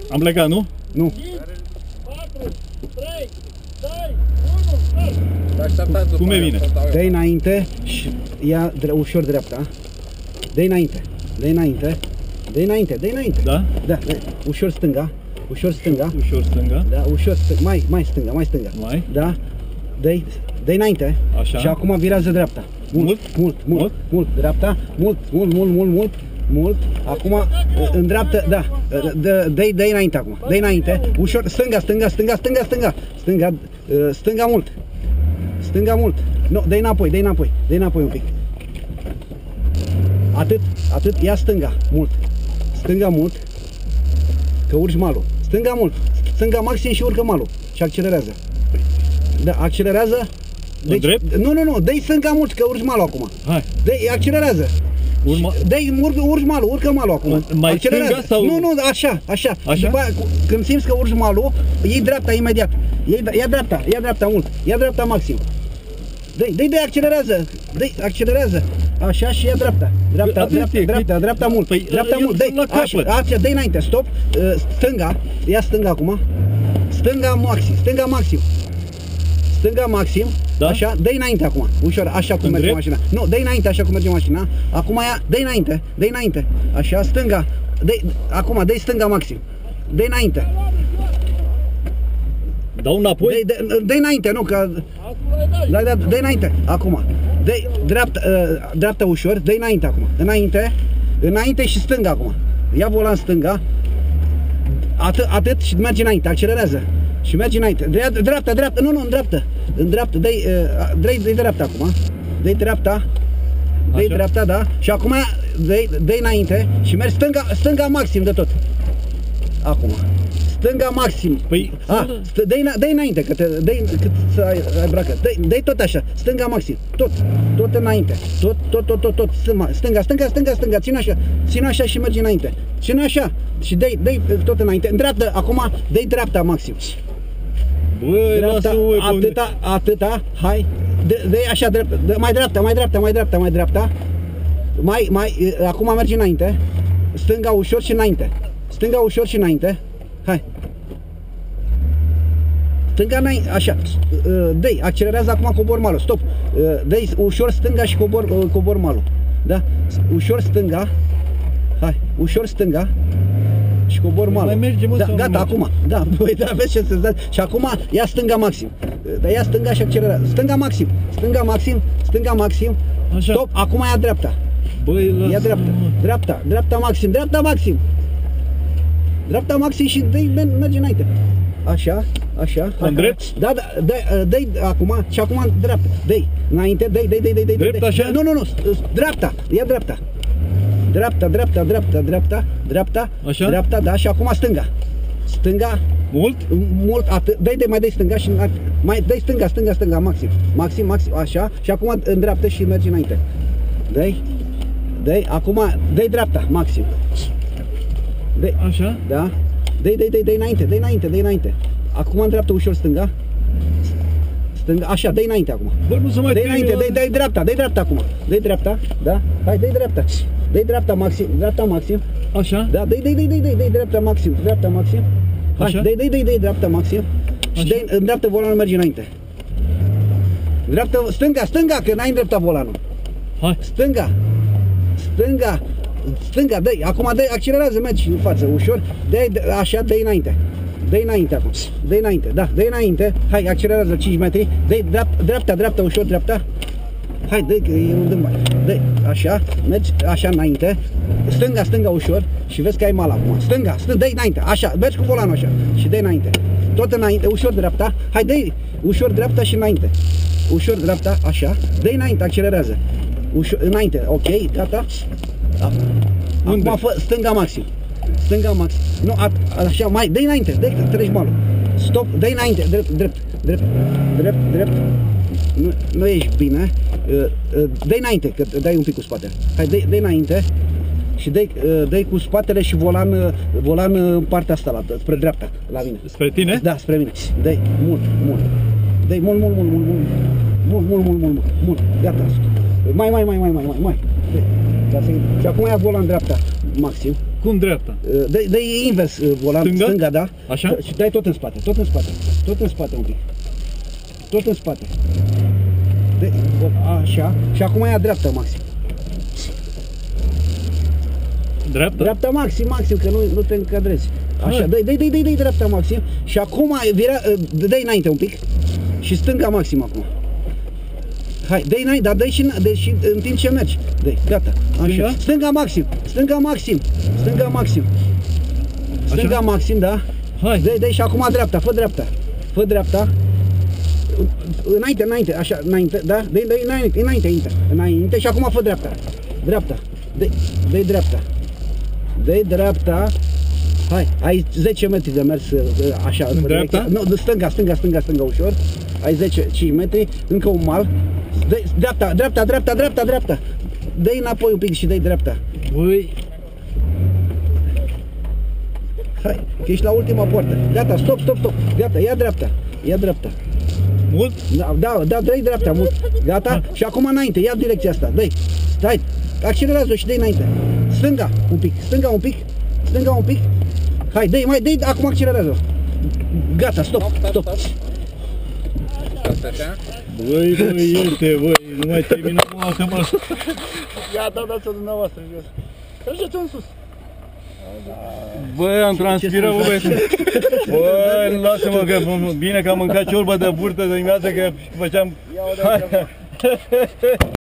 Am plecat, nu? Nu. 4, 3, 2, 1, Cum e bine? Dă-i înainte și ia ușor dreapta. Dă-i înainte. Dă-i înainte. Dă-i înainte. Dă-i înainte. Da? Da. Ușor stânga. Ușor stânga. Ușor stânga. Da, ușor stânga. Mai stânga, mai stânga. Mai? Da. Dă-i înainte. Așa. Și acum virează dreapta. Mult. Dreapta. Mult. Acum în dreapta, da. Dă-i înainte acum. Dă-i înainte. Ușor. Stânga. Stânga mult. Stânga mult. Nu, dă-i înapoi. Dă-i înapoi un pic. Atât. Ia stânga. Mult. Stânga mult. Că urci malul. Stânga mult. Stânga maxim și urcă malul. Și accelerează. Da, accelerează. Deci, drept? Nu. Dă-i stânga mult, că urci malul acum. Hai. Dă-i, accelerează. Urci malul, urcă malul acum. Mai accelerează. stânga sau? Nu, așa. După aia, când simți că urci malul, iei dreapta imediat. Ia dreapta mult. Ia dreapta maxim. Dă-i, accelerează. Accelerează. Așa și ia dreapta. Dreapta mult. Dreapta mult. Dă-i, dă-i înainte. Stop. Stânga. Ia stânga acum. Stânga maxim. Stânga maxim. Da? Așa, dă-i înainte acum. Ușor, așa cum merge mașina. Nu, dă-i înainte, așa cum merge mașina. Acum ia, dă-i înainte. Așa, stânga. Acum, dă-i stânga maxim. Dă-i înainte. Dau înapoi? Dă-i înainte, nu, că... Dă-i înainte, acum. Dă-i dreapta ușor, dă-i înainte acum. Înainte și stânga acum. Ia volan stânga. Atât și merge înainte, accelerează. Și merge înainte. Dreapta. Nu, în dreapta. Dă-i dreapta acum. Dă-i dreapta, da. Și acum dă-i înainte și mergi stânga maxim de tot. Acum. Stânga maxim. Păi, dă-i înainte, cât să ai bracă. Dă-i tot așa, stânga maxim. Tot înainte. Tot. Stânga. Ține așa și mergi înainte. Ține așa și dă-i tot înainte. În dreapta, acum dă-i dreapta maxim. Băi, lasă-o, atâta, hai. Dă-i așa dreapta, mai dreapta. Acum mergi înainte. Stânga ușor și înainte. Hai. Stânga înainte, așa. Dă-i, accelerează acum, cobor malul. Stop. Dă-i ușor stânga și cobor malul. Da? Ușor stânga. Hai, ușor stânga. Și cobor malul. Mai merge, mă, da, sau gata, nu acum. Da, băi, da, vezi ce să dați. Și acum ia stânga maxim. Dar ia stânga și accelerează. Stânga maxim. Așa. Stop, acum ia dreapta. Băi, ia dreapta maxim. Dreapta maxim și merge înainte. Așa. În drept? Da, dă-i acum și acum dreapta. Dă-i înainte, dă-i. Drept așa? Nu, dreapta. Ia dreapta. Dreapta. Așa? Dreapta, da, și acum stânga. Mult, atât. Mai dai stânga și mai dai stânga, maxim, așa. Și acum în dreapta și mergi înainte. Dă-i, acum dă-i dreapta, maxim. Așa? Da. Dă-i înainte. Acum în dreapta ușor stânga. Așa, dă-i înainte acum. Bă, nu se mai dă-i înainte, dă-i dreapta acum. Dă-i dreapta, da? Hai, dă-i dreapta. Dă-i dreapta maxim. Așa? Da, dă-i dreapta maxim. Hai, Așa? dă-i dreapta maxim. Și dă-i în dreapta volanul merge înainte. Dreapta, stânga, că n-ai în dreapta volanul. Hai. Stânga, dă-i, acum dă-i, accelerează, mergi în față, ușor, dă-i, așa, dă-i înainte. Dă-i înainte acum, dă-i înainte, hai, accelerează 5 metri, dă-i dreapta, ușor, dreapta. Hai, dă-i, că e un dâmbai. Dă-i, așa, mergi, așa înainte, stânga, ușor și vezi că ai mal acum. Stânga, dă-i înainte, așa, mergi cu volanul așa și dă-i înainte. Tot înainte, ușor dreapta, hai, dă-i, ușor dreapta și înainte. Ușor dreapta, așa, dă-i înainte, accelerează. Ușor, înainte, ok, gata. Acum fă stânga maxim. Nu, așa, mai, dă-i înainte, treci malul. Stop, dă-i înainte, drept. Nu ești bine. Dă-i înainte, că dai un pic cu spatele. Hai, dă-i înainte și dă-i cu spatele și volan în partea asta, spre dreapta, la mine. Spre tine? Da, spre mine. Dă-i mult. Dă-i mult. Gata. Mai. Și acum ia volan dreapta maxim, Cum dreapta? Dă-i invers volan, stânga, da? Așa? Și dai tot în spate, tot în spate, tot în spate un pic. Tot în spate. Așa. Și acum ia dreapta maxim. Dreapta? Dreapta maxim, că nu te încadrezi. Așa, dă-i dreapta maxim. Și acum dă-i înainte un pic. Și stânga maxim acum. Hai, dă-i înainte, dar dă-i și în timp ce mergi. Dă-i, gata. Așa. Stânga maxim, stânga maxim, stânga maxim. Stânga maxim, da? Hai. Dă-i și acum dreapta, fă dreapta. Fă dreapta. Înainte, așa, înainte, da? Dă-i înainte și acum fă dreapta. Dreapta. Dă-i dreapta. Dă-i dreapta. Hai, ai 10 metri de mers așa. În dreapta? Nu, stânga ușor. Ai 5 metri, încă un mal. Dreapta. Dă-i înapoi un pic și dă-i dreapta. Băi, Hai, că ești la ultima poartă. Gata, stop. Gata, ia dreapta. mult? Da, dă-i dreapta mult. Gata? Și acum înainte, ia direcția asta. Dă-i. Stai, accelerează-o și dă-i înainte. Stânga un pic. Hai, dă-i, acum accelerează-o. Gata, stop. Băi, este, nu mai terminăm o dată, mă. Ia, dați-o dumneavoastră jos. Treceți-o în sus. Băi, am transpirat, băi. Băi, lasă-mă că bine că am mâncat ciorbă de burtă de dimineață, că făceam...